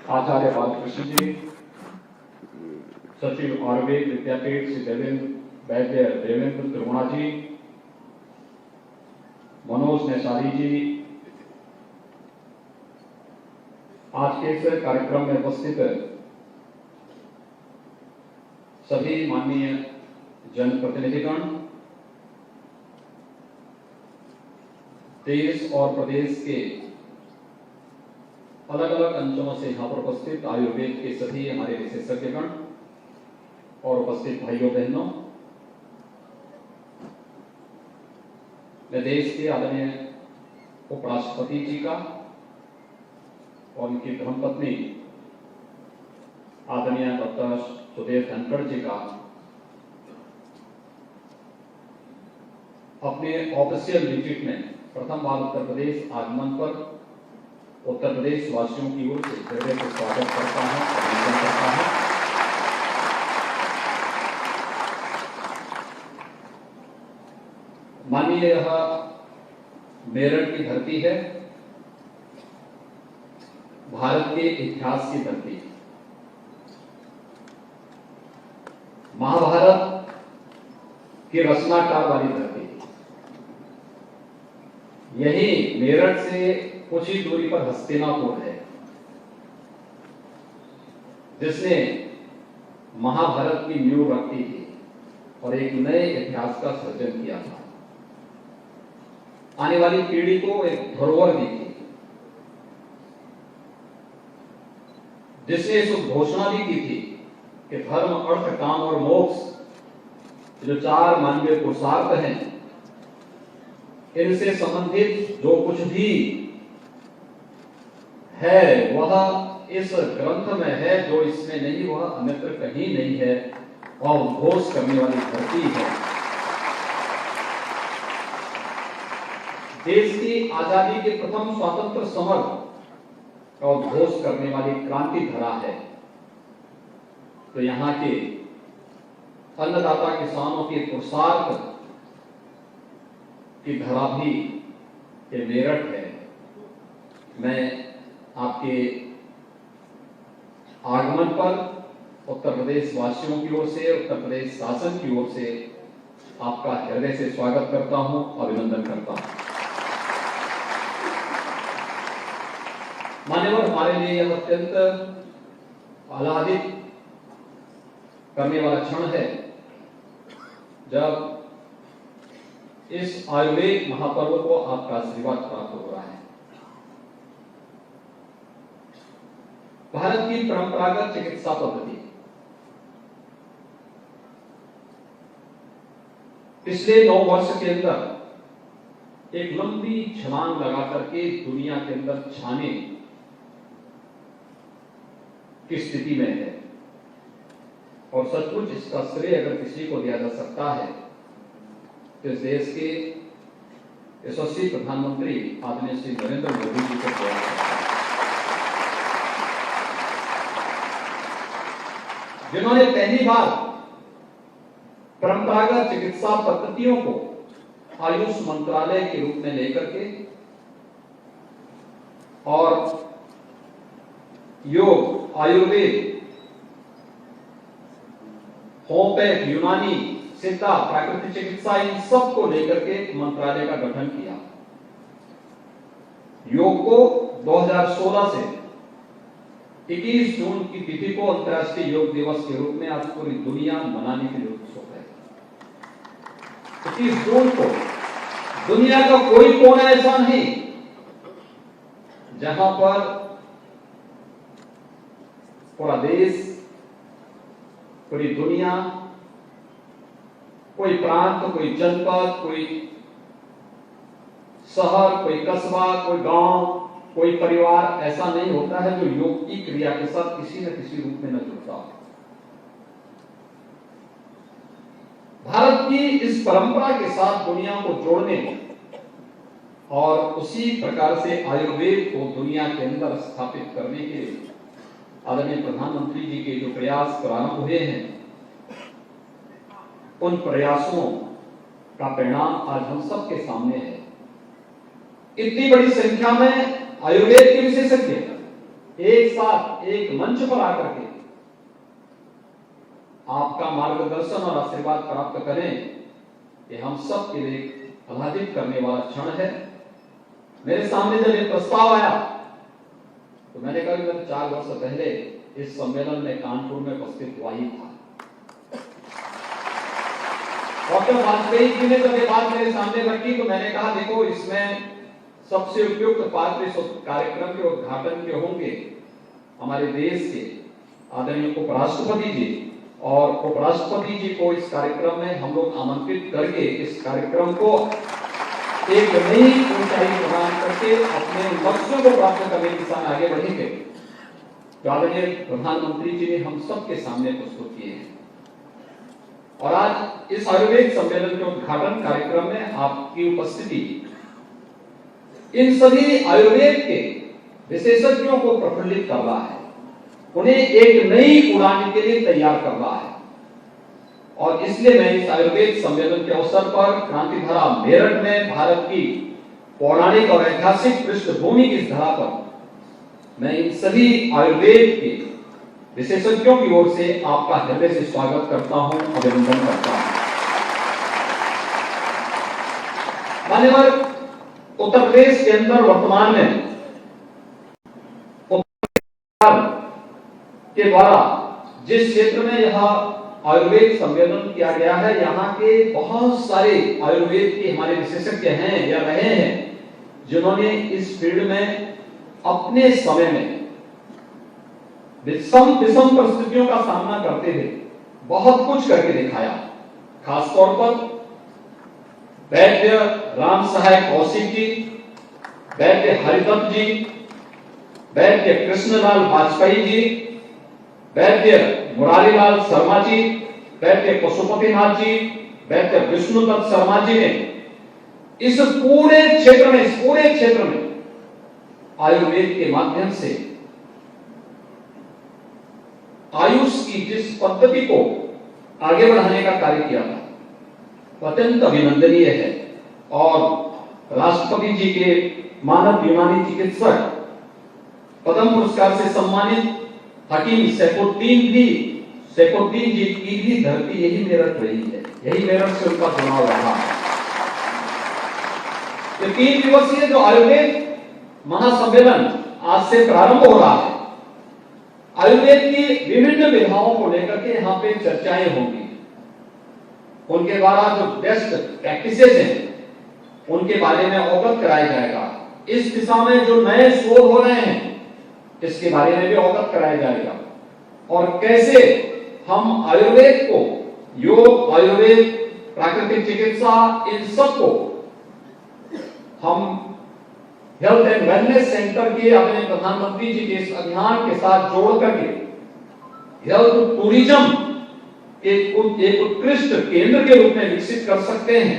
आचार्य बालकृष्ण जी, सचिव आयुर्वेद विद्यापीठ श्री वैद्य देवेंद्र त्रिगुणा जी, मनोज नेसारी जी, आज के इस कार्यक्रम में उपस्थित सभी माननीय जनप्रतिनिधिगण, देश और प्रदेश के अलग अलग अंचलों से यहां पर उपस्थित आयुर्वेद के सभी हमारे विशेषज्ञगण और उपस्थित भाइयों बहनों, मैं देश के आदरणीय उपराष्ट्रपति जी का और उनकी धर्मपत्नी आदरणीय डॉक्टर सुदेव धनखड़ जी का अपने ऑफिशियल विजिट में प्रथम बार उत्तर प्रदेश आगमन पर उत्तर प्रदेश वासियों की ओर से हृदय से स्वागत करता हूं, अभिनंदन करता हूं। मानिए यह मेरठ की धरती है, भारत के इतिहास की धरती, महाभारत की रचनाकार वाली धरती। यही मेरठ से कुछ ही दूरी पर हस्तिनापुर है, जिसने महाभारत की नींव रखी थी और एक नए इतिहास का सृजन किया था। आने वाली पीढ़ी को एक धरोहर दी थी, जिसने इस घोषणा भी की थी कि धर्म, अर्थ, काम और मोक्ष जो चार मानवीय पुरुषार्थ हैं, इनसे संबंधित जो कुछ भी है वह इस ग्रंथ में है, जो इसमें नहीं वह अन्यत्र कहीं नहीं है, और उद्घोष करने वाली धरती है। देश की आजादी के प्रथम स्वतंत्र समर का उद्घोष करने वाली क्रांति धरा है। तो यहाँ के अन्नदाता किसानों के पुरुषार्थ की धरा भी ये मेरठ है। मैं आपके आगमन पर उत्तर प्रदेश वासियों की ओर से, उत्तर प्रदेश शासन की ओर से आपका हृदय से स्वागत करता हूं, अभिनंदन करता हूं। मान्यवर, हमारे लिए यह अत्यंत आह्लादित करने वाला क्षण है जब इस आयुर्वेद महापर्व को आपका आशीर्वाद प्राप्त हो रहा है। भारत की परंपरागत चिकित्सा पद्धति पिछले 9 वर्ष के अंदर एक लंबी छलांग लगा करके दुनिया के अंदर छाने की स्थिति में है, और सचमुच इसका श्रेय अगर किसी को दिया जा सकता है तो इस देश के यशस्वी प्रधानमंत्री आदरणीय श्री नरेंद्र मोदी जी को दिया जा सकता है, जिन्होंने पहली बार परंपरागत चिकित्सा पद्धतियों को आयुष मंत्रालय के रूप में लेकर के और योग, आयुर्वेद, होम्योपैथ, यूनानी, सिद्धा, प्राकृतिक चिकित्सा, इन सब को लेकर के मंत्रालय का गठन किया। योग को 2016 से 21 जून की तिथि को अंतर्राष्ट्रीय योग दिवस के रूप में आज पूरी दुनिया मनाने के लिए उत्सुक है। 21 जून को दुनिया का कोई कोना ऐसा नहीं जहां पर पूरा देश, पूरी दुनिया, कोई प्रांत, कोई जनपद, कोई शहर, कोई कस्बा, कोई गांव, कोई परिवार ऐसा नहीं होता है जो योग की क्रिया के साथ किसी न किसी रूप में न जुड़ता हो। भारत की इस परंपरा के साथ दुनिया को जोड़ने और उसी प्रकार से आयुर्वेद को दुनिया के अंदर स्थापित करने के आदरणीय प्रधानमंत्री जी के जो प्रयास प्रारंभ हुए हैं, उन प्रयासों का परिणाम आज हम सबके सामने है। इतनी बड़ी संख्या में आयुर्वेद के विशेषज्ञ एक साथ एक मंच पर आकर के आपका मार्गदर्शन और आशीर्वाद प्राप्त करें, ये हम सब के लिए आह्लादित करने वाला क्षण है। मेरे सामने जब ये प्रस्ताव आया तो मैंने कहा कि मैं 4 वर्ष पहले इस सम्मेलन में कानपुर में उपस्थित हुआ ही था। डॉक्टर वाजपेयी जी ने जब ये बात मेरे सामने रखी तो मैंने कहा देखो, इसमें सबसे उपयुक्त पात्र इस कार्यक्रम के उद्घाटन के होंगे हमारे देश के आदरणीय उपराष्ट्रपति जी, और उपराष्ट्रपति जी को इस कार्यक्रम में हम लोग आमंत्रित करके इस कार्यक्रम को एक नई ऊंचाई प्रदान करके अपने लक्ष्यों को प्राप्त करने की दिशा में आगे बढ़ेंगे। तो आदरणीय प्रधानमंत्री जी ने हम सबके सामने प्रस्तुत किए हैं, और आज इस आयुर्वेद सम्मेलन के उद्घाटन कार्यक्रम में आपकी उपस्थिति इन सभी आयुर्वेद के विशेषज्ञों को प्रफुल्लित कर रहा है, उन्हें एक नई उड़ान के लिए तैयार कर रहा है। और इसलिए मैं इस आयुर्वेद सम्मेलन के अवसर पर क्रांतिधारा मेरठ में भारत की पौराणिक और ऐतिहासिक पृष्ठभूमि की इस धरा पर मैं इन सभी आयुर्वेद के विशेषज्ञों की ओर से आपका हृदय से स्वागत करता हूं, अभिनंदन करता हूं। मान्यवर, उत्तर प्रदेश के अंदर वर्तमान में के द्वारा जिस क्षेत्र में यह आयुर्वेद सम्मेलन किया गया है, यहाँ के बहुत सारे आयुर्वेद के हमारे विशेषज्ञ हैं या रहे हैं जिन्होंने इस फील्ड में अपने समय में विषम परिस्थितियों का सामना करते हुए बहुत कुछ करके दिखाया। खासतौर पर वैद्य राम सहाय कौशिक जी, वैद्य हरिदत्त जी, वैद्य कृष्णलाल वाजपेयी जी, वैद्य मुरारीलाल शर्मा जी, वैद्य पशुपतिनाथ जी, वैद्य विष्णुदत्त शर्मा जी ने इस पूरे क्षेत्र में आयुर्वेद के माध्यम से आयुष की जिस पद्धति को आगे बढ़ाने का कार्य किया था अत्यंत अभिनंदनीय है। और राष्ट्रपति जी के मानव यूनानी चिकित्सक पद्म पुरस्कार से सम्मानित हकीम सैफुद्दीन जी की भी धरती यही मेरठ रही है, यही मेरठ से उनका चुनाव रहा। ये 3 दिवसीय जो आयुर्वेद महासम्मेलन आज से प्रारंभ हो रहा है, आयुर्वेद की विभिन्न विधाओं को लेकर के यहाँ पे चर्चाएं होंगी, उनके द्वारा जो बेस्ट प्रैक्टिसेस हैं उनके बारे में अवगत कराया जाएगा। इस दिशा में जो नए शोध हो रहे हैं इसके बारे में भी अवगत कराया जाएगा, और कैसे हम आयुर्वेद को, योग, आयुर्वेद, प्राकृतिक चिकित्सा, इन सब को हम हेल्थ एंड वेलनेस सेंटर के अपने प्रधानमंत्री जी के इस अभियान के साथ जोड़ करके हेल्थ टूरिज्म एक उत्कृष्ट केंद्र के रूप में विकसित कर सकते हैं।